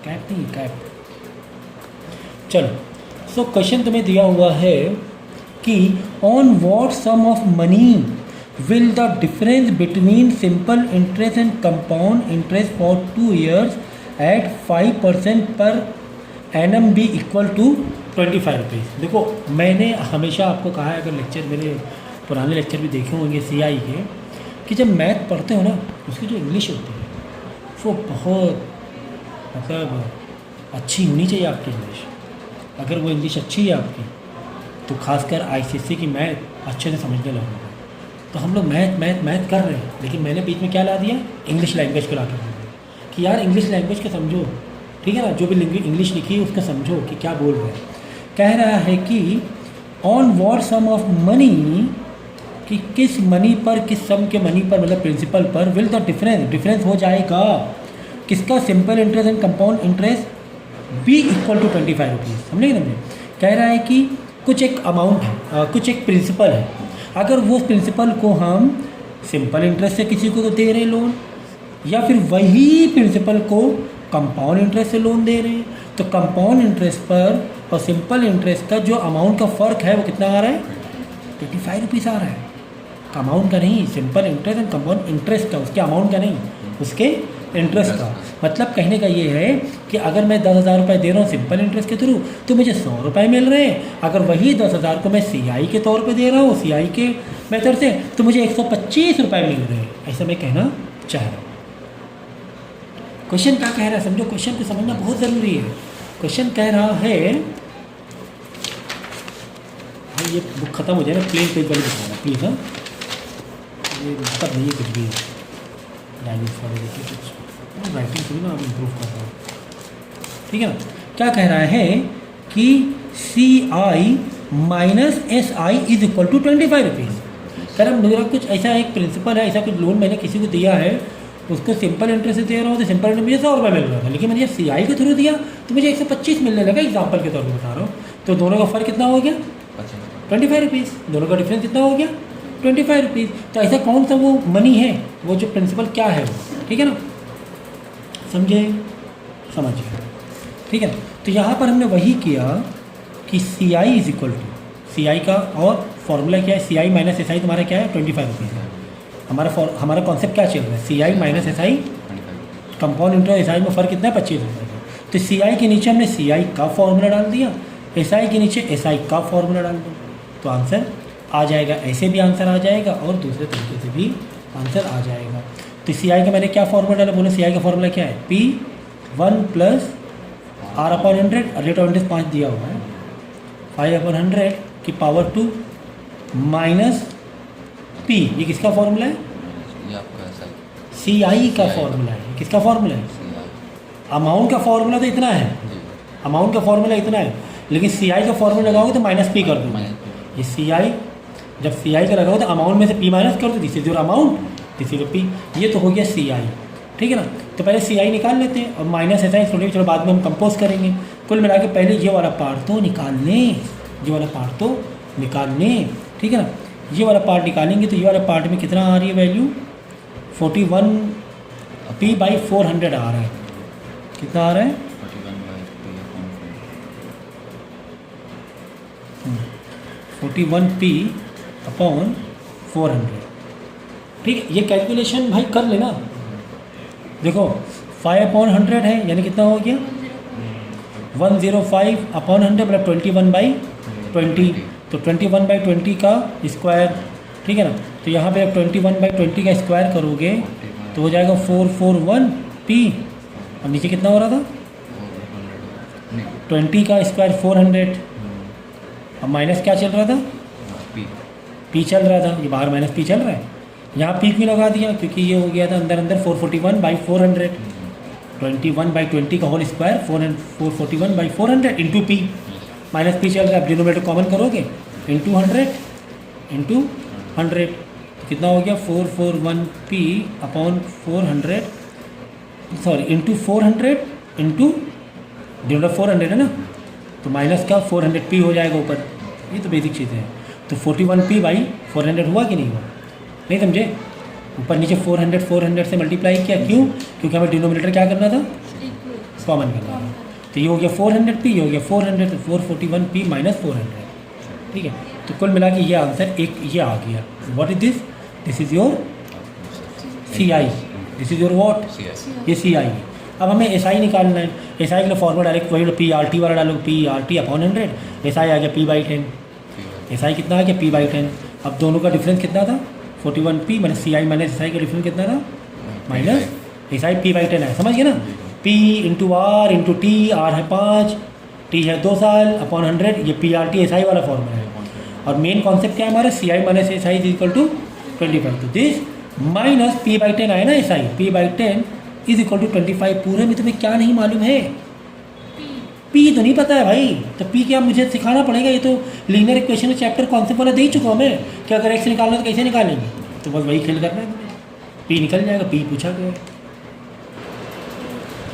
Cap नहीं, cap. चलो, so question तुम्हें दिया हुआ है कि on what sum of money will the difference between simple interest and compound interest for 2 years at 5% per annum be equal to 25 rupees. देखो, मैंने हमेशा आपको कहा है, अगर लेक्चर मेरे पुराने लेक्चर भी देखे होंगे सीआई के, कि जब मैथ पढ़ते हो ना, उसकी जो इंग्लिश होती है वो बहुत मतलब अच्छी होनी चाहिए आपकी इंग्लिश। अगर वो इंग्लिश अच्छी है आपकी तो खासकर आईसीएसई की मैथ अच्छे से समझने लगोगे। तो हम लोग मैथ कर रहे हैं, लेकिन मैंने बीच में क्या ला दिया, इंग्लिश लैंग्वेज को ला के कि यार इंग्लिश लैंग्वेज को समझो, ठीक है ना, जो भी इंग्लिश लिखी है उसको समझो कि क्या बोल रहे हैं। कह रहा है कि on what sum of money, कि किस मनी पर, किस सम के मनी पर, मतलब प्रिंसिपल पर, विल द डिफरेंस हो जाएगा किसका, simple interest and compound interest be equal to 25 rupees. समझे कि समझे? कह रहा है कि कुछ एक अमाउंट है, कुछ एक प्रिंसिपल है, अगर वो प्रिंसिपल को हम सिंपल इंटरेस्ट से किसी को दे रहे हैं लोन, या फिर वही प्रिंसिपल को कंपाउंड इंटरेस्ट से लोन दे रहे हैं, तो कंपाउंड इंटरेस्ट पर और सिंपल इंटरेस्ट का जो अमाउंट का फ़र्क है वो कितना आ रहा है, 25 रुपीज़ आ रहा है। अमाउंट का नहीं, simple interest and compound interest का, उसके अमाउंट का नहीं, उसके इंटरेस्ट का। मतलब कहने का ये है कि अगर मैं 10,000 रुपये दे रहा हूँ सिंपल इंटरेस्ट के थ्रू तो मुझे 100 रुपये मिल रहे हैं। अगर वही 10,000 को मैं सीआई के तौर पे दे रहा हूँ, सीआई के मेथड से, तो मुझे 125 रुपये मिल रहे हैं। ऐसा मैं कहना चाह रहा हूँ। क्वेश्चन क्या कह रहा है समझो, क्वेश्चन को समझना बहुत ज़रूरी है। क्वेश्चन कह रहा है, ये बुक ख़त्म हो जाए ना, प्लेन पेज वाली दिखाना प्लीज़। हाँ, ये मतलब नहीं है कुछ भी, राइटिंग थोड़ी ना आप इम्प्रूव कर रहा हूँ, ठीक है ना। क्या कह रहा है कि C I minus S I is equal to 25 rupees. कह रहा मेरा कुछ ऐसा एक प्रिंसिपल है, ऐसा कुछ लोन मैंने किसी को दिया है, उसको सिंपल इंटरेस्ट से दे रहा हूँ, तो सिंपल इंटरेस्ट मुझे 100 रुपये मिल रहा था, लेकिन मैंने सी आई के थ्रू दिया तो मुझे 125 मिलने लगा, एग्जाम्पल के तौर पर बता रहा हूँ। तो दोनों का फ़र्क कितना हो गया, 25 रुपीज़। दोनों का डिफरेंस कितना हो गया, 25 रुपीज़। तो ऐसा कौन सा वो मनी है, वो जो प्रिंसिपल क्या है वो, ठीक है ना, समझे, समझिए, ठीक है। तो यहाँ पर हमने वही किया कि C I is equal to, सी आई का और फॉर्मूला क्या है, सी आई माइनस एस आई तुम्हारा क्या है, 25 रुपीज़ है। हमारा कॉन्सेप्ट क्या चल रहा है, C I minus S I, compound interest S I में फ़र्क कितना है, 25 रुपये का। तो सी आई के नीचे हमने सी आई का फॉर्मूला डाल दिया, एस आई के नीचे एस आई का फॉर्मूला डाल दो, तो आंसर आ जाएगा। ऐसे भी आंसर आ जाएगा और दूसरे तरीके से भी आंसर आ जाएगा। तो सी आई का मैंने क्या फॉर्मूला डाला, बोले सी आई का फॉर्मूला क्या है, P1 plus R upon 100, rate of interest 5 दिया हुआ है, 5 अपॉन 100 की पावर 2 माइनस P, ये किसका फॉर्मूला है, ये आपका सी आई का फॉर्मूला है। किसका फॉर्मूला है, अमाउंट का फॉर्मूला तो इतना है, अमाउंट का फॉर्मूला इतना है, लेकिन सी आई का फॉर्मूला लगाओगे तो माइनस पी कर दो। ये सी आई, जब सी आई का लगाओ तो अमाउंट में से पी माइनस कर दो, this is your amount, this is your P. ये तो हो गया सी आई, ठीक है ना। तो पहले सी आई निकाल लेते हैं और माइनस एस आई छोड़िए, चलो बाद में हम कंपोज करेंगे। कुल मिला के पहले ये वाला पार्ट तो निकालने, ये वाला पार्ट तो निकालने, ठीक है ना। ये वाला पार्ट निकालेंगे तो ये वाला पार्ट में कितना आ रही है वैल्यू, 41 P/400 आ रहा है। कितना आ रहा है, 41 P/400, ठीक है। ये कैलकुलेशन भाई कर लेना। देखो 5/100 है, यानी कितना हो गया 105/100 मतलब 21/20, तो 21/20 का स्क्वायर, ठीक है ना। तो यहाँ पे आप 21/20 का स्क्वायर करोगे तो हो जाएगा 441 P, और नीचे कितना हो रहा था 20 का स्क्वायर 400, अब माइनस क्या चल रहा था, पी चल रहा था, ये बाहर माइनस पी चल रहा है, यहाँ पी भी लगा दिया क्योंकि ये हो गया था अंदर अंदर 441/400, 21/20 का whole square 441/400 into p, minus p चल रहा है, अब डिनोमिनेटर कॉमन करोगे इंटू 100 तो कितना हो गया 441 P/400, sorry into 400 into denominator 400 है ना, तो माइनस का 400 P हो जाएगा ऊपर। ये तो बेसिक चीज़ें हैं। तो 41 P/400 हुआ कि नहीं हुआ, नहीं समझे। ऊपर नीचे 400 से मल्टीप्लाई किया, क्यों, क्योंकि हमें डिनोमिनेटर क्या करना था, कॉमन करना है। तो ये हो गया 400p, ये हो गया 400, तो 441p माइनस 400, ठीक है। तो कुल मिला के ये आंसर एक ये आ गया। What is this? This is your CI, this is your what, ये CI है। अब हमें SI निकालना है। SI के लिए फॉर्मूला डायरेक्ट वही PRT वाला डालो, PRT अपॉन 100, SI आ गया P/10। SI कितना आ गया P/10। अब दोनों का डिफरेंस कितना था? 41p minus CI minus SI का डिफरेंस कितना था? माइनस SI P/10 है, समझ गए ना? P into R into T, R है 5, T है 2 साल अपॉन 100, ये PRT SI वाला फॉर्मूला है। और मेन कॉन्सेप्ट क्या है हमारा? CI minus SI is equal to 25, तो दिस माइनस P/10 आए ना SI, P/10 is equal to 25। पूरे में तुम्हें क्या नहीं मालूम है? P तो नहीं पता है भाई, तो P क्या मुझे सिखाना पड़ेगा? ये तो लीनियर इक्वेशन में चैप्टर कॉन्सेप्ट वाला दे ही चुका हूँ मैं कि अगर x निकालना तो कैसे निकालेंगे, तो बस वही खेल करना है तुम्हें। P निकल जाएगा, P पूछा गया।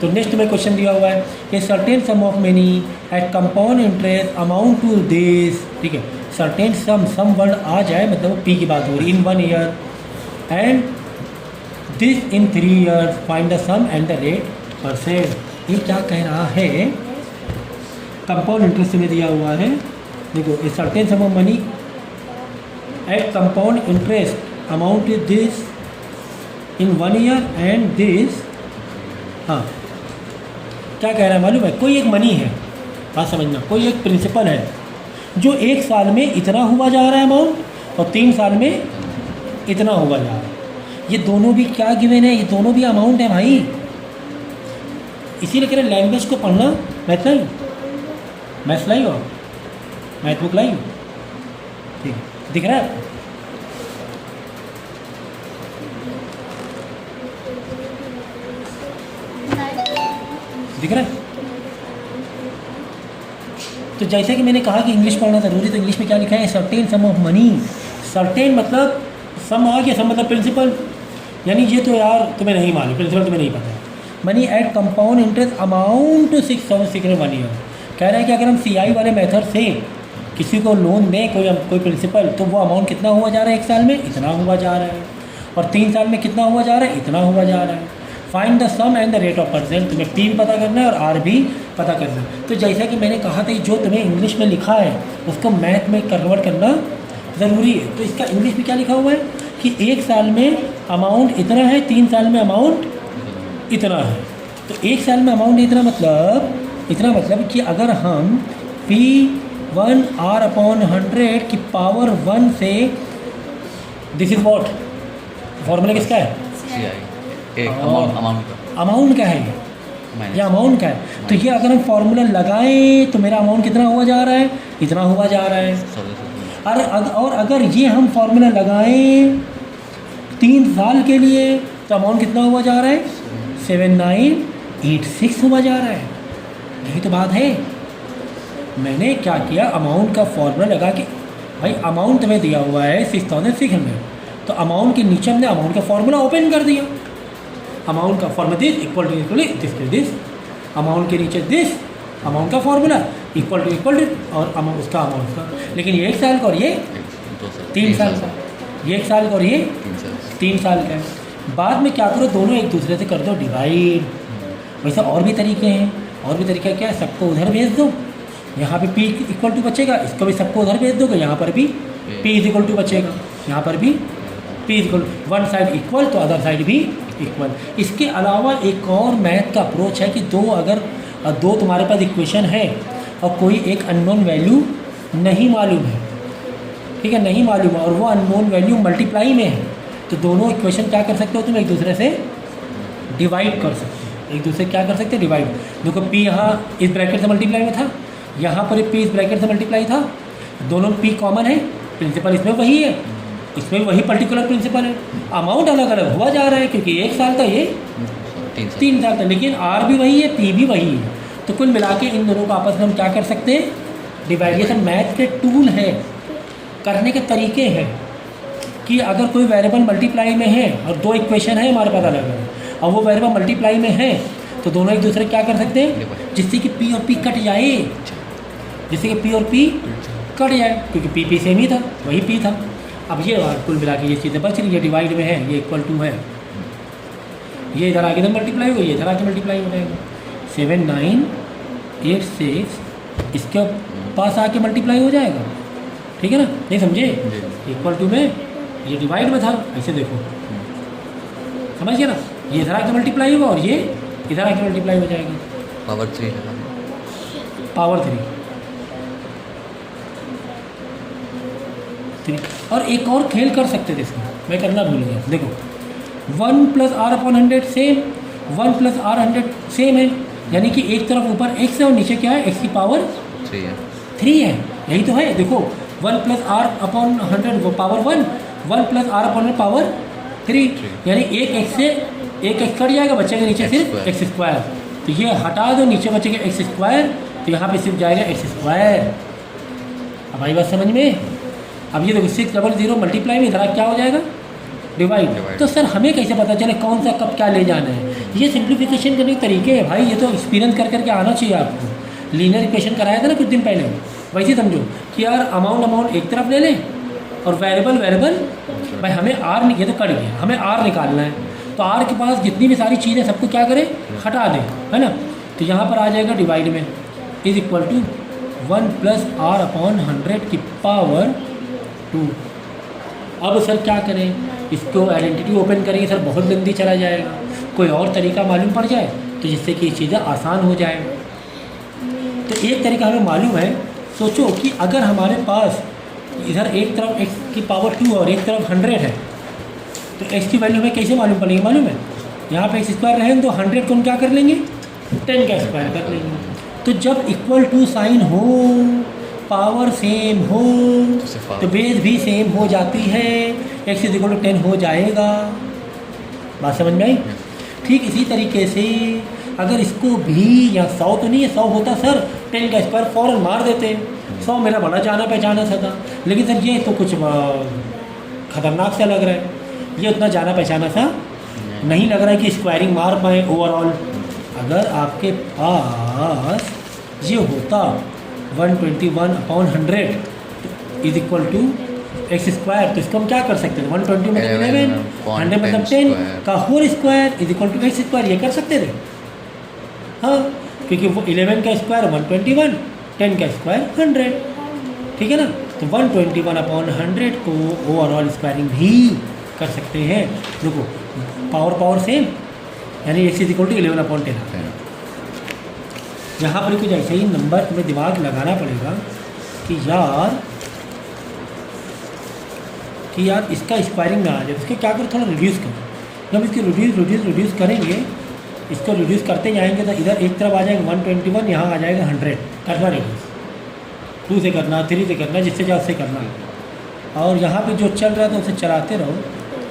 तो नेक्स्ट में क्वेश्चन दिया हुआ है कि certain sum of money at compound interest amount to this, ठीक है। सर्टेन सम वर्ड आ जाए मतलब P की बात हो रही, in 1 year and this in 3 years, find the sum and the rate %। ये क्या कह रहा है? कंपाउंड इंटरेस्ट में दिया हुआ है, देखो a certain sum of money at compound interest amount to this in 1 year and this, हाँ क्या कह रहा है मालूम है? कोई एक मनी है, बात समझना, कोई एक प्रिंसिपल है जो 1 साल में इतना हुआ जा रहा है अमाउंट और 3 साल में इतना हुआ जा रहा है। ये दोनों भी क्या गिवन है? ये दोनों भी अमाउंट है भाई, इसीलिए कह रहे लैंग्वेज को पढ़ना। मैथ लाई, मैथ लाई हो, मैथ बुक लाई हो, ठीक है, दिख रहा है आपको? दिख रहा है? तो जैसे कि मैंने कहा कि इंग्लिश पढ़ना ज़रूरी, तो इंग्लिश में क्या लिखा है? Certain sum of money. Certain मतलब सम आ गया, सम मतलब प्रिंसिपल, यानी ये तो यार तुम्हें नहीं मालूम, प्रिंसिपल तुम्हें नहीं पता है। Money at compound interest amount to 6,601 year. कह रहा है कि अगर हम CI वाले मेथड से किसी को लोन दें, कोई प्रिंसिपल, तो वो अमाउंट कितना हुआ जा रहा है? 1 साल में इतना हुआ जा रहा है, और 3 साल में कितना हुआ जा रहा है? इतना हुआ जा रहा है। Find the sum and the rate of %। तुम्हें P भी पता करना है और R भी पता करना है। तो जैसा कि मैंने कहा था, जो तुम्हें इंग्लिश में लिखा है उसको मैथ में कन्वर्ट करना ज़रूरी है। तो इसका इंग्लिश में क्या लिखा हुआ है कि 1 साल में अमाउंट इतना है, 3 साल में अमाउंट इतना है। तो 1 साल में अमाउंट इतना मतलब कि अगर हम P1R अपॉन 100 की पावर 1 से, दिस इज वॉट, फॉर्मूला किसका है? अमाउंट क्या है ये अमाउंट क्या है? तो ये अगर हम फॉर्मूला लगाएं तो मेरा अमाउंट कितना हुआ जा रहा है? इतना हुआ जा रहा है। और अगर ये हम फॉर्मूला लगाएं 3 साल के लिए तो अमाउंट कितना हुआ जा रहा है? 7986 हुआ जा रहा है। यही तो बात है। मैंने क्या किया, अमाउंट का फॉर्मूला लगा के, भाई अमाउंट तुम्हें दिया हुआ है 6600, तो अमाउंट के नीचे हमने अमाउंट का फॉर्मूला ओपन कर दिया। अमाउंट का formula this equal to this, amount के नीचे दिस, अमाउंट का फॉर्मूला इक्वल टू और अमाउंट उसका अमाउंट का। लेकिन ये 1 साल का और ये 3 साल का, ये 1 साल का और ये 3 साल का है। बाद में क्या करो, दोनों एक दूसरे से कर दो डिवाइड। वैसे और भी तरीके हैं, और भी तरीका क्या है, सबको उधर भेज दो, यहाँ पे P इक्वल टू बचेगा, इसको भी सबको उधर भेज दोगे, यहाँ पर भी P इज इक्वल टू बचेगा, यहाँ पर भी P is equal, one side equal तो अदर साइड भी इक्वल। इसके अलावा एक और मैथ का अप्रोच है कि दो तुम्हारे पास इक्वेशन है और कोई एक अननोन वैल्यू नहीं मालूम है, ठीक है, नहीं मालूम है, और वो अननोन वैल्यू मल्टीप्लाई में है, तो दोनों इक्वेशन क्या कर सकते हो तुम, एक दूसरे से डिवाइड कर सकते हो। एक दूसरे क्या कर सकते हैं, डिवाइड। देखो P यहाँ इस ब्रैकेट से मल्टीप्लाई में था, यहाँ पर P इस ब्रैकेट से मल्टीप्लाई था, दोनों P कॉमन है, प्रिंसिपल इसमें वही है, इसमें वही पर्टिकुलर प्रिंसिपल है। अमाउंट अलग अलग हुआ जा रहा है क्योंकि 1 साल का ये 3 साल का, लेकिन R भी वही है, P भी वही है। तो कुल मिला के इन दोनों को आपस में हम क्या कर सकते हैं, डिवाइड। ये सब मैथ के टूल है, करने के तरीके हैं कि अगर कोई वेरिएबल मल्टीप्लाई में है और 2 इक्वेशन है हमारे पास अलग अलग, और वो वेरिएबल मल्टीप्लाई में है तो दोनों एक दूसरे क्या कर सकते हैं, जिससे कि P और P कट जाए, जिससे कि P और P कट जाए, क्योंकि P सेम ही था, वही P था। अब ये कुल मिला के ये चीज़ें बच रही है, डिवाइड में है, ये इक्वल टू है, ये इधर आगे इधर मल्टीप्लाई होगा, ये इधर आगे मल्टीप्लाई हो जाएगा। 7986 इसके पास आके मल्टीप्लाई हो जाएगा, ठीक है ना, नहीं समझे? इक्वल टू में ये डिवाइड में था, ऐसे देखो, समझ गए ना, ये इधर आके मल्टीप्लाई होगा और ये इधर आके मल्टीप्लाई हो जाएगा, पावर 3 है। पावर 3। और एक और खेल कर सकते थे इसमें, मैं करना भूल गया, देखो 1 + r/100 सेम, 1 + r100 सेम है, यानी कि एक तरफ ऊपर x है और नीचे क्या है, x की पावर 3 है, यही तो है। देखो 1 + r/100 वो पावर 1, 1 + r/100 पावर 3, यानी एक x से एक x कट जाएगा, बचेगा नीचे सिर्फ x²। तो ये हटा दो, नीचे बचेगा x², तो यहाँ पे सिर्फ जाएगा x²। अब आई बात समझ में? अब ये देखो 600 मल्टीप्लाई में इधर क्या हो जाएगा, डिवाइड। तो सर हमें कैसे पता चले कौन सा कब क्या ले जाना है? ये सिंप्लीफिकेशन करने के तरीके हैं भाई, ये तो एक्सपीरियंस कर करके आना चाहिए आपको। लीनियर इक्वेशन कराया था ना कुछ दिन पहले, वैसे समझो कि यार अमाउंट एक तरफ ले लें और वेरिएबल भाई हमें आर, ये तो कट गया, हमें आर निकालना है, तो आर के पास जितनी भी सारी चीज़ें सबको क्या करें, हटा दें, है ना। तो यहाँ पर आ जाएगा डिवाइड में इज इक्वल टू 1 + r/100 की पावर 2। अब सर क्या करें, इसको आइडेंटिटी ओपन करेंगे सर, बहुत जल्दी चला जाएगा, कोई और तरीका मालूम पड़ जाए तो जिससे कि ये चीज़ें आसान हो जाए। तो एक तरीका हमें मालूम है, सोचो कि अगर हमारे पास इधर एक तरफ x की पावर 2 और एक तरफ 100 है, तो x की वैल्यू हमें कैसे मालूम पड़ेगी, मालूम है? यहाँ पे x² रहेंगे तो 100 को हम क्या कर लेंगे, 10 का स्क्वायर कर लेंगे। तो जब इक्वल टू साइन हो, पावर सेम हो, तो बेस भी सेम हो जाती है, x = 10 हो जाएगा। बात समझ में आई? ठीक इसी तरीके से अगर इसको भी, या 100 तो नहीं है, 100 होता सर 10 का स्क्वायर फ़ौरन मार देते, 100 मेरा बड़ा जाना पहचाना सा था, लेकिन सर ये तो कुछ ख़तरनाक सा लग रहा है, ये उतना जाना पहचाना सा नहीं लग रहा है कि स्क्वायरिंग मार पाए ओवरऑल। अगर आपके पास ये होता 121/100 इज इक्वल टू x², तो इसको हम क्या कर सकते थे, 120 मतलब 11, 100 मतलब 10 का whole square is equal to x², ये कर सकते थे। हाँ, क्योंकि वो 11 का स्क्वायर 121, 10 का स्क्वायर 100, ठीक है ना। तो 121/100 को ओवरऑल स्क्वायरिंग भी कर सकते हैं। देखो पावर सेम, यानी x = 11/10 आता है। यहाँ पर कुछ ऐसे ही नंबर में दिमाग लगाना पड़ेगा कि यार इसका स्क्वायरिंग में आ जाए, इसके क्या करो, थोड़ा रिड्यूस करो। जब इसकी रिड्यूस करेंगे, इसको रिड्यूस करते जाएंगे तो इधर एक तरफ आ जाएगा 121, यहाँ आ जाएगा 100, करना रिड्यूस 2 से करना, 3 से करना, जिससे जाओ उससे करना। और यहाँ पे जो चल रहा था उसे चलाते रहो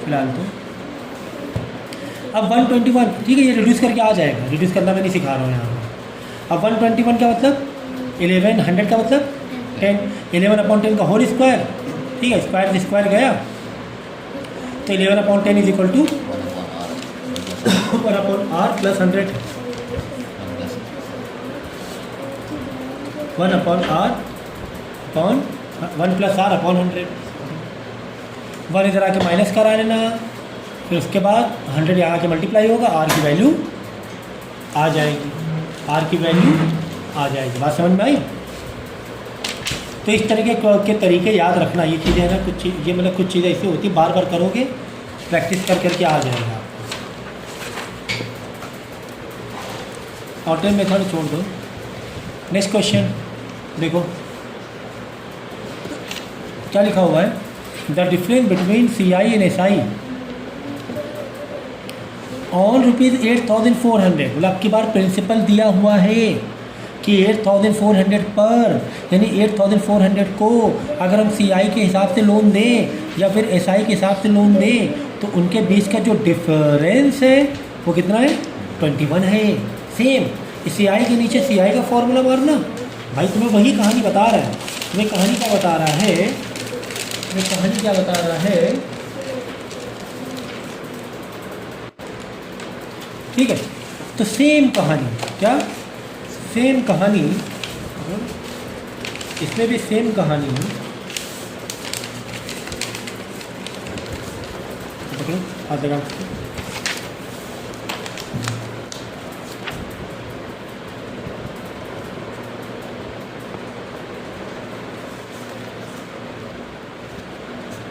फिलहाल तो। अब 121 ठीक है, ये रिड्यूस करके आ जाएगा, रिड्यूस करना मैं नहीं सिखा रहा हूँ यहाँ पर। अब 121 का मतलब 11, 100 का मतलब 10, 11/10 का होल स्क्वायर, ठीक है, स्क्वायर से स्क्वायर गया तो 11/10 is equal to 1/r + 100, 1 + r/100। 1 इधर आके माइनस करा लेना, फिर उसके बाद 100 यहाँ आके मल्टीप्लाई होगा, r की वैल्यू आ जाएगी, बात समझ में आई? तो इस तरीके के तरीके याद रखना, ये चीज़ें है ना, कुछ चीज़ ये मतलब कुछ चीज़ें ऐसी होती है, बार बार करोगे, प्रैक्टिस कर करके आ जाएगा आपको। ऑल्टरनेट मेथड छोड़ दो। नेक्स्ट क्वेश्चन देखो क्या लिखा हुआ है, the difference between CI and SI on ₹8,400। बोला अब की बार प्रिंसिपल दिया हुआ है कि 8,400 पर, यानी 8,400 को अगर हम CI के हिसाब से लोन दें या फिर SI के हिसाब से लोन दें, तो उनके बीच का जो डिफरेंस है वो कितना है, 21 है। सेम CI के नीचे CI का फॉर्मूला मारना। भाई तुम्हें वही कहानी बता रहा है, तुम्हें कहानी क्या बता रहा है, ठीक है। तो सेम कहानी, क्या सेम कहानी, इसमें भी सेम कहानी है।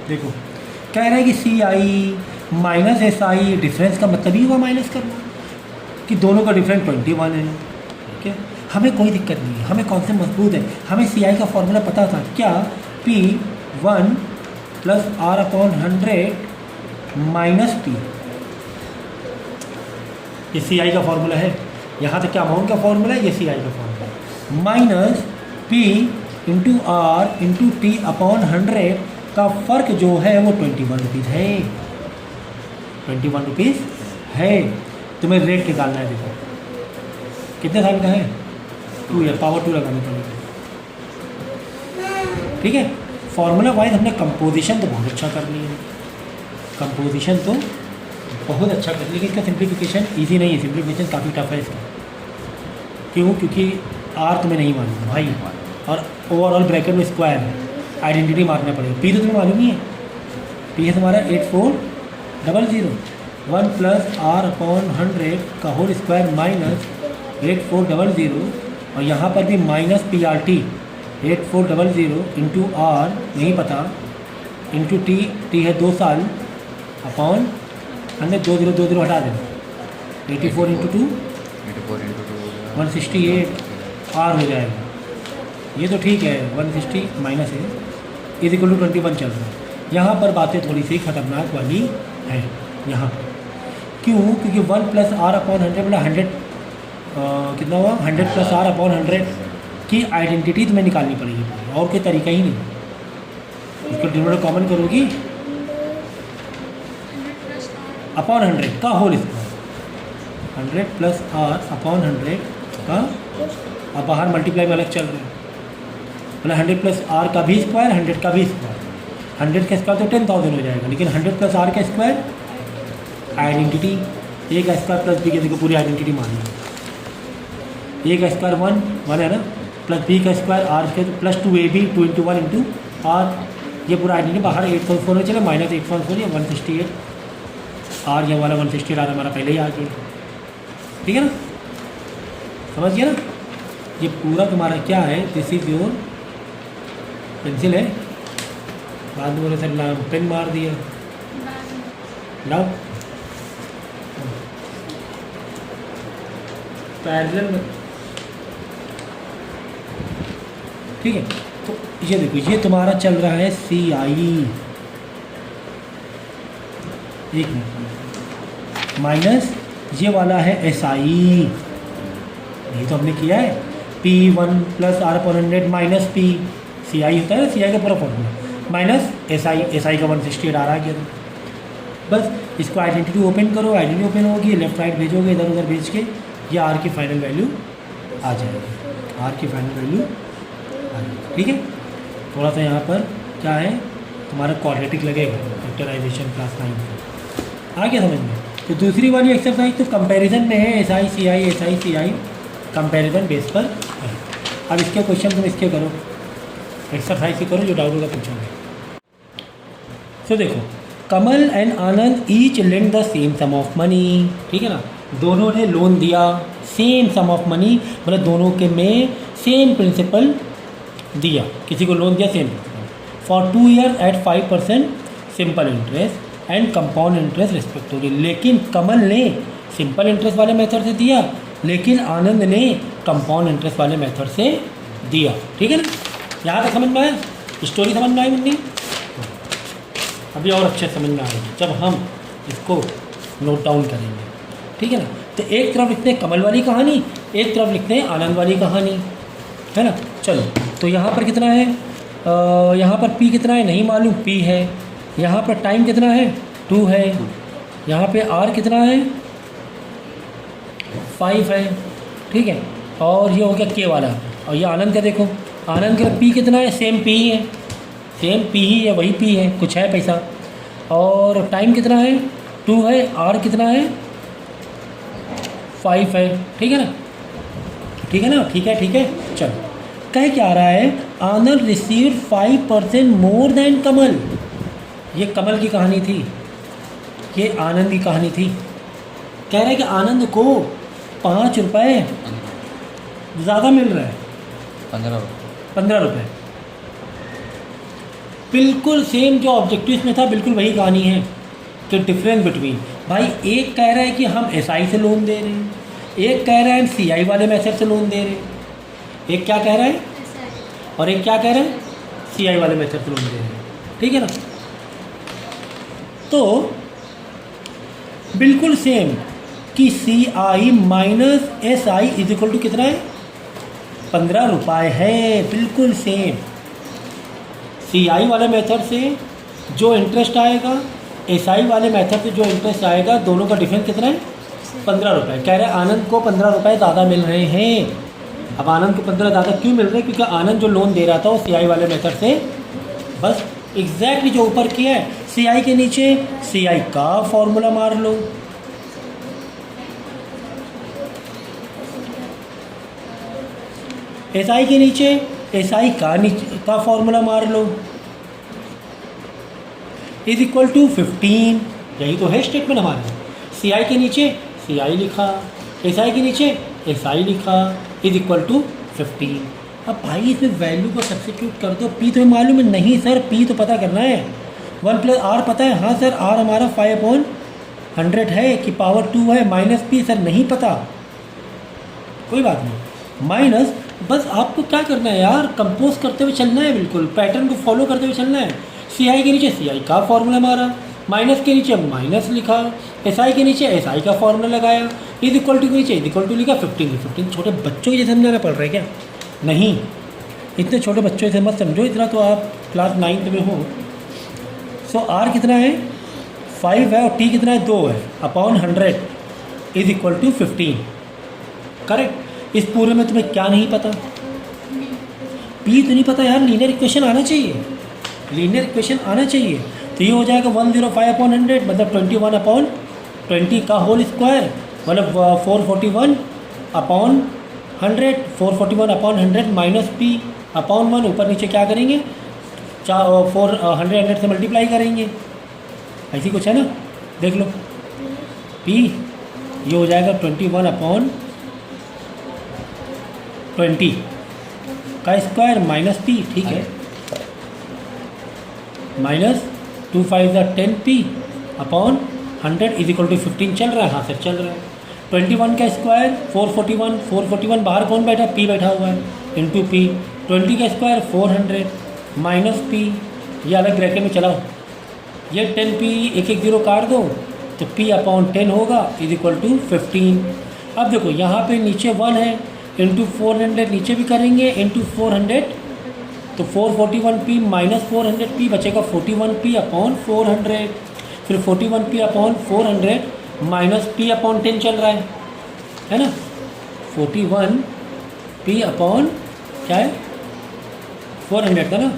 देखो कह रहा है कि C I minus S I, difference का मतलब ही हुआ माइनस करना, कि दोनों का डिफरेंस 21 है। ठीक है, हमें कोई दिक्कत नहीं है, हमें कॉन्सेप्ट मजबूत है, हमें सी आई का फॉर्मूला पता था क्या, P1 plus R upon 100 minus P, ये सी आई का फॉर्मूला है। यहाँ तक क्या अमाउंट का फॉर्मूला है, ये सी आई का फॉर्मूला है। Minus P into r into t upon 100 का फ़र्क जो है वो 21 रुपीज़ है, 21 रुपीज़ है। तुम्हें रेट निकालना है, देखो कितने साल का है, 2 ईयर, पावर 2 लगानी पड़ेगी। ठीक है, फॉर्मूला वाइज हमने कंपोजिशन तो बहुत अच्छा कर लिया है, कंपोजिशन तो बहुत अच्छा कर लिया, इसका सिंप्लीफिकेशन इजी नहीं है, सिंप्लीफिकेशन काफ़ी टफ है इसका। क्यों? क्योंकि आर तुम्हें नहीं मालूम भाई, और ओवरऑल ब्रैकेट में स्क्वायर है, आइडेंटिटी मारना पड़ेगा। पी तो तुम्हें मालूम ही है, पी है तुम्हारा 8400, 1 प्लस आर अपॉन 100 का होल स्क्वायर माइनस 8400, और यहाँ पर भी minus p r t 8400 into r नहीं पता, इंटू टी, टी है 2 साल, अपॉन 100, 20 हटा देना, 84 इंटू 2 168 आर हो जाएगा। ये तो ठीक है, 160 माइनस है, इज इक्वल टू 21 चल रहा है। यहाँ पर बातें थोड़ी सी खतरनाक वाली है यहाँ पर। क्यों? क्योंकि 1 प्लस आर अपॉन 100 बड़ा 100 कितना हुआ, 100 प्लस आर अपॉन 100 की आइडेंटिटी तुम्हें निकालनी पड़ेगी, और कोई तरीका ही नहीं। उसको डिनोमिनेटर कॉमन करोगी, अपॉन 100 का whole square, 100 plus are upon 100 का, अब बाहर मल्टीप्लाई में अलग चल रहा है, मतलब 100 प्लस आर का भी स्क्वायर, 100 का भी स्क्वायर, 100 का स्क्वायर तो 10,000 हो जाएगा, लेकिन 100 प्लस आर का स्क्वायर आइडेंटिटी, ए का स्क्वायर प्लस बी के, देखो पूरी आइडेंटिटी मान ली, ए का स्क्वायर 1 है ना, प्लस बी का स्क्वायर आर के plus 2ab 2 into 1 into r, ये पूरा आइडेंटिटी बाहर 8.4 में चले, माइनस 8.4 या 168 आर, ये वाला 168 आर हमारा पहले ही आ गया। ठीक है ना, समझ गया ना, ये पूरा तुम्हारा क्या है, दिस इज योर पेंसिल है, बाद में बोले सर पेन मार दिया, लाओ पैरेलल में। ठीक है, तो ये देखो, ये तुम्हारा चल रहा है सी आई, एक मिनट, माइनस ये वाला है एस आई, ये तो हमने किया है, P1 plus are upon 100 minus P, C I होता है ना, सी आई का पूरा फॉर्मूला, माइनस एस आई का 168 आ गया। तो बस इसको आइडेंटिटी ओपन करो, आइडेंटिटी ओपन होगी, लेफ्ट राइट भेजोगे, इधर उधर भेज के ये आर की फाइनल वैल्यू आ जाएगी, आर की फाइनल वैल्यू आ जाएगी। ठीक है, थोड़ा सा यहाँ पर क्या है तुम्हारा क्वाड्रेटिक लगेगा, फैक्टराइजेशन क्लास 9 में आ गया समझ में। तो दूसरी वाली एक्सरसाइज तो कंपैरिजन में है, S I C I comparison base पर है। अब इसके क्वेश्चन तुम इसके करो, एक्सरसाइज के करो, जो डाउट होगा पूछोगे। तो देखो, Kamal and Anand each lend the same sum of money, ठीक है ना, दोनों ने लोन दिया सेम सम ऑफ मनी, मतलब दोनों के में सेम प्रिंसिपल दिया, किसी को लोन दिया same principal for 2 year at 5% simple interest and compound interest respectively. लेकिन कमल ने सिंपल इंटरेस्ट वाले मेथड से दिया, लेकिन आनंद ने कंपाउंड इंटरेस्ट वाले मेथड से दिया। ठीक है ना, यहाँ तक समझ में आया, स्टोरी समझ में आई मुन्नी? अभी और अच्छे समझ में आएगी जब हम इसको नोट डाउन करेंगे। ठीक है ना, तो एक तरफ लिखते हैं कमल वाली कहानी, एक तरफ लिखते हैं आनंद वाली कहानी, है ना। चलो, तो यहाँ पर कितना है, यहाँ पर P कितना है नहीं मालूम, P है। यहाँ पर टाइम कितना है 2 है। यहाँ पे R कितना है 5 है। ठीक है, और ये हो गया K वाला। और ये आनंद का देखो, आनंद का P कितना है, सेम P ही है, सेम P ही है, वही P है, कुछ है पैसा। और टाइम कितना है 2 है, R कितना है 5 है। ठीक है ना, ठीक है ना, ठीक है, ठीक है। चलो, कह क्या रहा है, आनंद रिसीव 5% मोर देन कमल। ये कमल की कहानी थी, ये आनंद की कहानी थी। कह रहा है कि आनंद को 5 रुपये ज़्यादा मिल रहा है, 15 रुपये। बिल्कुल सेम जो ऑब्जेक्टिव में था, बिल्कुल वही कहानी है कि डिफरेंस बिटवीन, भाई एक कह रहा है कि हम एसआई से लोन दे रहे हैं, एक कह रहा है हम सीआई वाले मेथड से लोन दे रहे हैं, एक क्या कह रहा है और एक क्या कह रहा है सीआई वाले मेथड से लोन दे रहे हैं, ठीक है ना। तो बिल्कुल सेम कि C I minus S I is equal to कितना है 15 रुपये है, बिल्कुल सेम। सी आई वाले मेथड से जो इंटरेस्ट आएगा, एस आई वाले मेथड से जो इंटरेस्ट आएगा, दोनों का डिफरेंस कितना है 15 रुपये। कह रहे हैं आनंद को 15 रुपये ज़्यादा मिल रहे हैं। अब आनंद को 15 ज़्यादा क्यों मिल रहे हैं? क्योंकि आनंद जो लोन दे रहा था वो सी आई वाले मेथड से, बस एग्जैक्टली जो ऊपर किया है, सी आई के नीचे सी आई का फॉर्मूला मार लो, एस आई के नीचे एस आई का फॉर्मूला मार लो, इज इक्वल टू 15। यही तो है स्टेटमेंट हमारे। सी आई के नीचे सी आई लिखा, एस आई के नीचे एस आई लिखा, इज इक्वल टू 15। अब भाई इसमें वैल्यू को सब्सिट्यूट कर दो। पी तुम्हें मालूम है? नहीं सर, पी तो पता करना है। 1 प्लस आर पता है? हाँ सर, आर हमारा 5/100 है कि पावर 2 है, माइनस पी सर नहीं पता, कोई बात नहीं। माइनस, बस आपको क्या करना है यार, कंपोज करते हुए चलना है, बिल्कुल पैटर्न को फॉलो करते हुए चलना है। सी आई के नीचे सी आई का फॉर्मूला मारा, माइनस के नीचे माइनस लिखा, एस आई के नीचे एस आई का फॉर्मूला लगाया, इज इक्वल टू के नीचे इज इक्वल टू लिखा 15। छोटे बच्चों की जैसे समझाना पड़ रहा है क्या? नहीं, इतने छोटे बच्चों से मत समझो, इतना तो आप क्लास 9th में हो। सो आर कितना है 5 है और टी कितना है 2 है, upon 100 is equal to 15। Correct. इस पूरे में तुम्हें क्या नहीं पता? पी तो नहीं पता यार, लीनियर इक्वेशन आना चाहिए, लीनियर इक्वेशन आना चाहिए। तो ये हो जाएगा 105/100 मतलब 21/20 का होल स्क्वायर, मतलब 441/100, 441/100 माइनस पी अपॉन 1। ऊपर नीचे क्या करेंगे, 100 से मल्टीप्लाई करेंगे, ऐसी कुछ है ना, देख लो। पी ये हो जाएगा 21/20 का स्क्वायर माइनस पी, ठीक है, minus 2 5 10 p upon 100 is equal to 15 चल रहा है, हाँ सर चल रहा है। 21 का स्क्वायर 441 बाहर कौन बैठा? पी बैठा हुआ है, इंटू पी। 20 का स्क्वायर 400 माइनस पी, ये अलग ब्रैकेट में चलाओ, ये 10 पी एक 0 काट दो तो पी अपॉन 10 होगा इज इक्वल टू 15। अब देखो यहाँ पे नीचे 1 है, इंटू 400 नीचे भी करेंगे, इंटू 400 तो 441p माइनस 400p बचेगा 41p अपॉन 400, फिर 41p upon 400 minus p upon 10 चल रहा है ना। 41p अपॉन क्या है 400 था ना,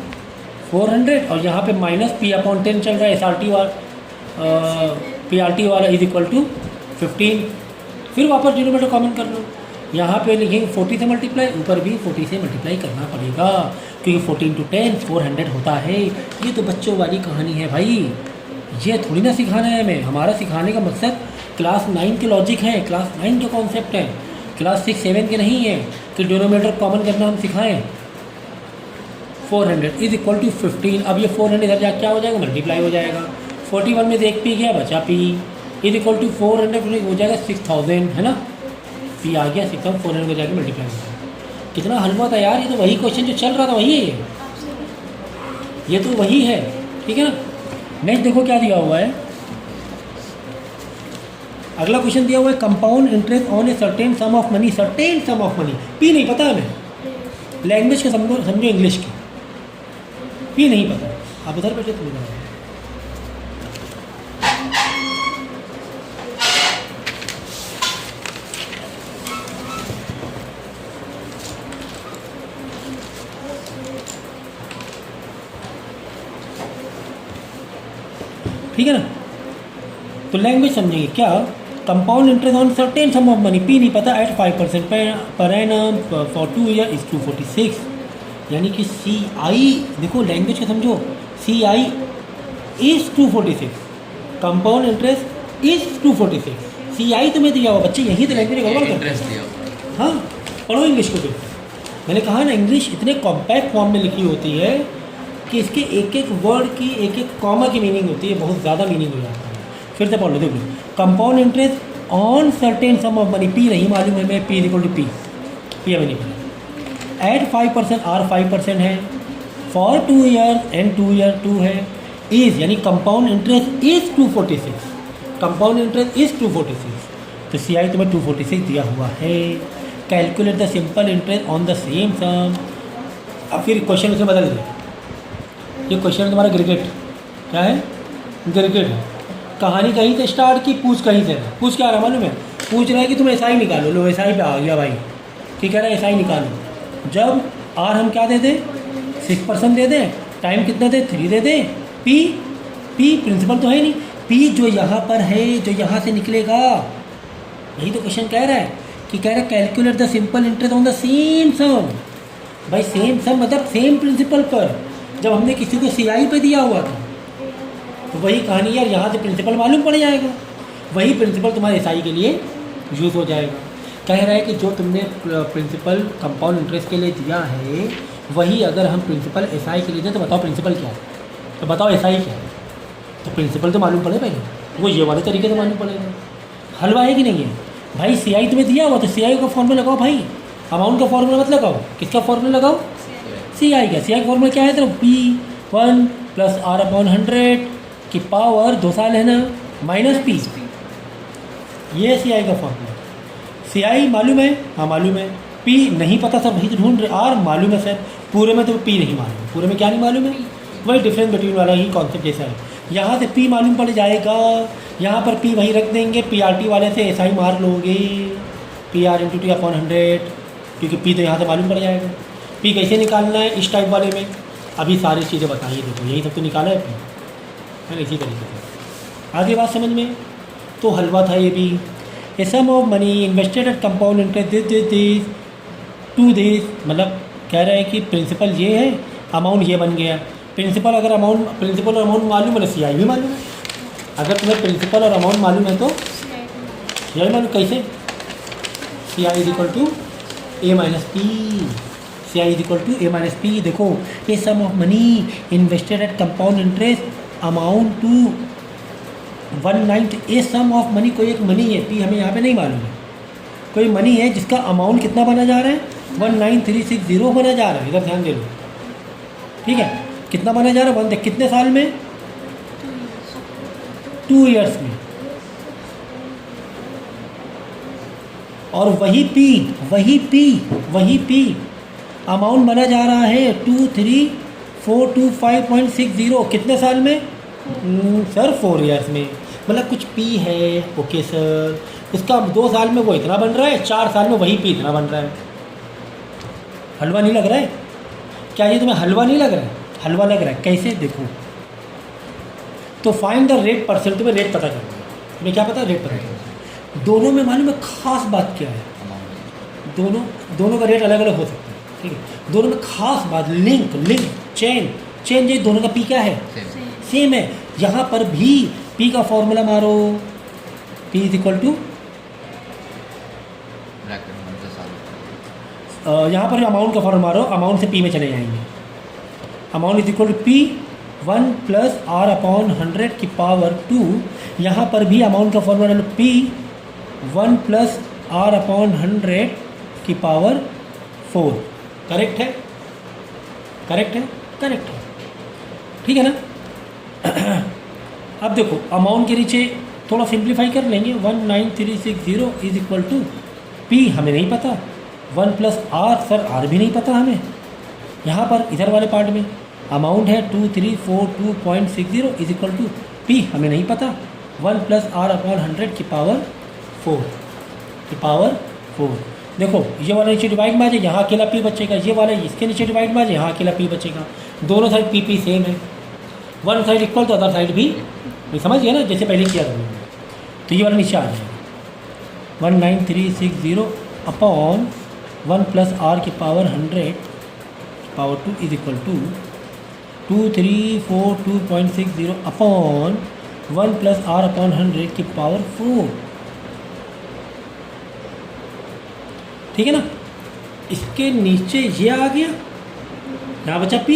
400 और यहाँ पे माइनस p अपॉन 10 चल रहा है, PRT वाला इज इक्वल टू 15। फिर वापस डिनोमिनेटर कॉमन कर लो, यहाँ पे लिखेंगे 40 से मल्टीप्लाई, ऊपर भी 40 से मल्टीप्लाई करना पड़ेगा क्योंकि 14 × 10 400 होता है। ये तो बच्चों वाली कहानी है भाई, ये थोड़ी ना सिखाना है हमें। हमारा सिखाने का मकसद क्लास 9 के लॉजिक है, क्लास 9 के कॉन्सेप्ट हैं, क्लास 6 7 के नहीं है कि डिनोमिनेटर कॉमन करना हम सिखाएं। 400 इज इक्वल टू 15। अब ये 400 इधर जा क्या हो जाएगा, मल्टीप्लाई हो जाएगा। 41 में से एक पी गया, बचा पी इज इक्वल टू 400 हो जाएगा 6000, है ना। पी आ गया 6400 को जाके मल्टीप्लाई हो जाएगा। कितना हलवा था यार, ये तो वही क्वेश्चन जो चल रहा था वही है ये तो वही है, ठीक है ना। नेक्स्ट देखो क्या दिया हुआ है, अगला क्वेश्चन दिया हुआ है compound interest on A certain sum of money. Certain sum of money, P नहीं पता हमें, लैंग्वेज का समझो इंग्लिश की, पी नहीं पता। आप उधर बैठे तो नहीं, ठीक है ना। तो लैंग्वेज समझेंगे क्या, compound interest on certain sum of money, P नहीं पता, eight 5% per annum for 2 year is 246। यानी कि सी आई, देखो लैंग्वेज का समझो, सी I is 246, compound interest is 246। C I तुम्हें दिया हुआ बच्चे, यही तो लैंग्वेज गड़बड़ करते हैं। हाँ पढ़ो इंग्लिश को भी, मैंने कहा ना इंग्लिश इतने कॉम्पैक्ट फॉर्म में लिखी होती है कि इसके एक एक वर्ड की एक एक कॉमा की मीनिंग होती है, बहुत ज़्यादा मीनिंग हो जाता है। फिर से पढ़ लो, देखो compound interest on certain sum of money, P नहीं मालूम है मैं, पी इक्वल टू पी हमें नहीं पता। एट 5% आर 5% है, फॉर 2 ईयर एंड 2 ईयर 2 है, इज़ यानी compound interest is 246, compound interest is 246, तो सी आई तुम्हें 246 दिया हुआ है। Calculate the simple interest on the same sum. अब फिर क्वेश्चन उसमें बदल दिया, ये क्वेश्चन तुम्हारा क्रिकेट क्या है, क्रिकेट है। कहानी कहीं से स्टार्ट की, पूछ कहीं से, पूछ क्या रहा है मालूम है, पूछ रहा है कि तुम एस आई निकालो, लो एस आई पे आ गया भाई, ठीक है ना, एस आई निकालो। जब आर हम क्या दे दें, 6% दे दें, टाइम कितना दे, 3 दे दें, पी प्रिंसिपल तो है नहीं, पी जो यहाँ पर है, जो यहाँ से निकलेगा, यही तो क्वेश्चन कह रहा है कि कह रहा है calculate the simple interest on the same sum. भाई सेम सम मतलब सेम प्रिंसिपल पर, जब हमने किसी को सी आई पे दिया हुआ था तो वही कहानी यार, यहाँ से प्रिंसिपल मालूम पड़ जाएगा, वही प्रिंसिपल तुम्हारे एस आई के लिए यूज़ हो जाएगा। कह रहा है कि जो तुमने प्रिंसिपल कंपाउंड इंटरेस्ट के लिए दिया है, वही अगर हम प्रिंसिपल एस आई के लिए दें तो बताओ प्रिंसिपल क्या है, तो बताओ एस आई क्या है, तो प्रिंसिपल तो मालूम पड़े पहले, वो ये वाले तरीके से मालूम पड़ेगा। हलवा है कि नहीं है भाई, सी आई तुम्हें दिया हुआ तो सी आई का फॉर्मूला लगाओ भाई, अमाउंट का फॉर्मूला मत लगाओ, किसका फॉर्मूला लगाओ, सी आई का। सी आई का फॉर्मूला क्या है, तो P1 + R/100 की पावर 2 साल है ना, माइनस P, ये सी आई का फॉर्मूला। सी आई मालूम है, हाँ मालूम है, P नहीं पता सर, वही तो ढूंढ रहे, R मालूम है सर, पूरे में तो P नहीं मालूम, पूरे में क्या नहीं मालूम है, वही डिफरेंस बिटवीन वाला ही कॉन्सेप्ट जैसा है। यहाँ से P मालूम पड़ जाएगा, यहाँ पर P वहीं रख देंगे, PRT वाले से SI मार लोगे, PR × T/100, क्योंकि P तो यहाँ से मालूम पड़ जाएगा। P कैसे निकालना है इस टाइप वाले में, अभी सारी चीज़ें बताइए, देखो यही सब तो निकाला है P, है ना, इसी तरीके से। आगे बात समझ में, तो हलवा था ये भी। A sum of money invested at compound interest this to this, मतलब कह रहे हैं कि प्रिंसिपल ये है, अमाउंट ये बन गया। प्रिंसिपल अगर अमाउंट, प्रिंसिपल और अमाउंट मालूम है ना, सी आई भी मालूम है। अगर तुम्हें प्रिंसिपल और अमाउंट मालूम है तो सी आई मालूम, कैसे, C I equal to A - P, C I equal to A - P। देखो ये sum of money invested at compound interest amount to 190, ये सम ऑफ मनी, कोई एक मनी है, P हमें यहाँ पे नहीं मालूम है, कोई मनी है जिसका अमाउंट कितना बना जा रहा है, 19360 बना जा रहा है, इधर ध्यान दे लो, ठीक है, कितना बना जा रहा है, कितने साल में, 2 ईयर्स में। और वही P अमाउंट बना जा रहा है 23425.60, कितने साल में, सर 4 ईयर्स में। मतलब कुछ P है, ओके सर, उसका 2 साल में वो इतना बन रहा है, 4 साल में वही P इतना बन रहा है। हलवा नहीं लग रहा है क्या, ये तुम्हें हलवा नहीं लग रहा है, हलवा लग रहा है, कैसे, देखो तो फाइंड द रेट परसेंट, तुम्हें रेट पता करना है, तुम्हें क्या पता, रेट पता करना है। दोनों में मालूम है खास बात क्या है, दोनों का रेट अलग अलग हो सकता है, ठीक है, दोनों में खास बात, लिंक चेन, ये दोनों का P क्या है, सेम है। यहाँ पर भी P का फॉर्मूला मारो, P इक्वल टू, यहाँ पर अमाउंट का फॉर्मूला मारो, अमाउंट से P में चले जाएंगे, amount is equal to P1 + R/100 की पावर 2, यहाँ पर भी अमाउंट का फॉर्मूला डालो, P1 + R/100 की पावर 4, करेक्ट है, ठीक है ना। अब देखो अमाउंट के नीचे थोड़ा सिंप्लीफाई कर लेंगे, 19360 इज इक्वल टू P हमें नहीं पता, 1 + R, सर R भी नहीं पता हमें। यहाँ पर इधर वाले पार्ट में अमाउंट है 2342.60 इज इक्वल टू P हमें नहीं पता, 1 + R/100 की पावर 4 देखो ये वाला नीचे डिवाइड में आ जाए, यहाँ अकेला P बचेगा, ये वाला इसके नीचे डिवाइड में आ जाए, यहाँ अकेला P बचेगा, दोनों साइड P सेम है, वन साइड इक्वल तो अदर साइड भी, समझ गया ना, जैसे पहले किया था। तो ये वाला नीचे आ जाएगा, 19360 अपॉन 1 + R की power 100 power 2 is equal to 2342.60 upon 1 + R/100 की पावर 4, ठीक है ना। इसके नीचे ये आ गया, यहाँ बचा P,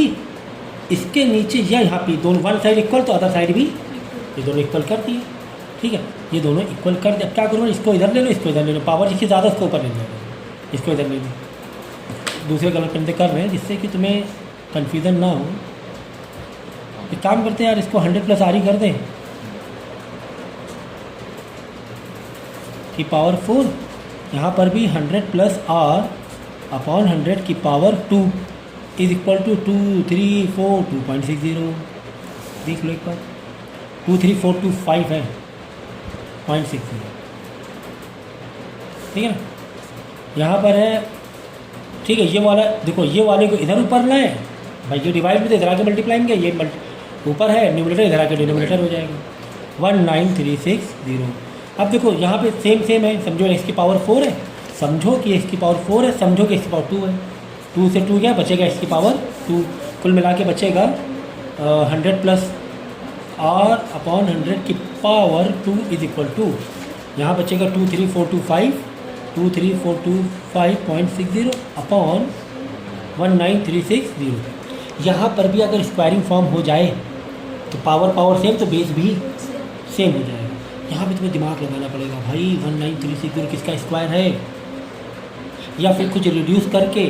इसके नीचे या यहाँ पे दोनों वन साइड इक्वल तो अदर साइड भी ये दोनों इक्वल कर दिए, ठीक है, ये दोनों इक्वल कर दिए। अब क्या करूँ, इसको इधर ले लो, इसको इधर ले लो, पावर जिसकी ज़्यादा उसको ऊपर ले लो, इसको इधर ले लो। दूसरे कलर पेन से कर रहे हैं जिससे कि तुम्हें कन्फ्यूज़न ना हो। एक काम करते हैं यार, इसको 100 प्लस आर ही कर दें की पावर 4, यहाँ पर भी 100 प्लस आर अपॉन 100 की पावर 2 इज इक्वल टू 2 3 4 2.60। देख लो एक बार, 2 3 4 2 5 है 0.60, ठीक है ना। यहाँ पर है, ठीक है, ये वाला देखो, ये वाले को इधर ऊपर लाएं भाई, ये डिवाइड में तो इधर आके मल्टीप्लाई में, ये ऊपर है न्यूमरेटर, इधर आके डिनोमिनेटर हो जाएगा 19360। अब देखो यहाँ पे सेम है, समझो x की पावर 4 है, समझो कि x की पावर 4 है, समझो कि x की पावर 2 है, 2 से 2 क्या बचेगा, x की पावर 2, कुल मिला के बचेगा 100 प्लस r अपॉन 100 की पावर 2 इज इक्वल टू, यहाँ बचेगा 23425 अपॉन 19360। यहाँ पर भी अगर स्क्वायरिंग फॉर्म हो जाए तो पावर सेम तो बेस भी सेम हो जाएगा। यहाँ पे तुम्हें दिमाग लगाना पड़ेगा भाई, 19360 किसका स्क्वायर है, या फिर कुछ रिड्यूस करके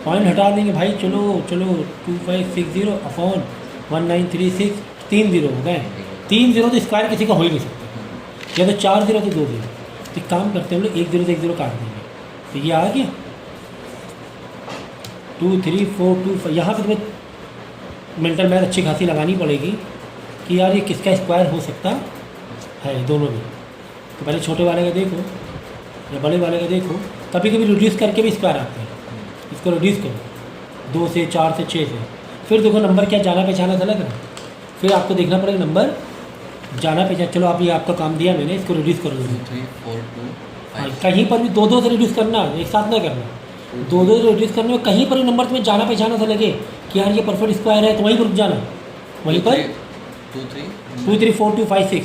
पॉइंट हटा देंगे भाई। चलो 2560 अपॉन 19360, 3 जीरो हो गए, 3 जीरो तो स्क्वायर किसी का हो ही नहीं सकता, या तो 4 जीरो तो 2 जीरो। तो एक काम करते हैं हम लोग, 1 जीरो से 1 जीरो काट देंगे, तो ये आ गया 2 3 4 2 5। यहाँ पर तुम्हें मेंटल मैथ अच्छी खासी लगानी पड़ेगी कि यार ये किसका स्क्वायर हो सकता है, दोनों में। तो पहले छोटे वाले का देखो या बड़े वाले का देखो, कभी कभी रिड्यूस करके भी स्क्वायर आते हैं, इसको रिड्यूस करो 2 से 4 से 6 से, फिर देखो नंबर क्या जाना पहचाना था लग रहा है, फिर आपको देखना पड़ेगा नंबर जाना पहचाना। चलो आप ये आपका काम दिया मैंने, इसको रिड्यूस करो 2 3 4 2 5। कहीं पर भी 2 से रिड्यूस करना, एक साथ ना करना, 2 से रिड्यूस करने में कहीं पर भी नंबर तुम्हें जाना पहचाना था लगे कि यार ये परफेक्ट स्क्वायर है, तो वहीं पर रुक जाना, वहीं पर 2 3 2 3 4 2 5 6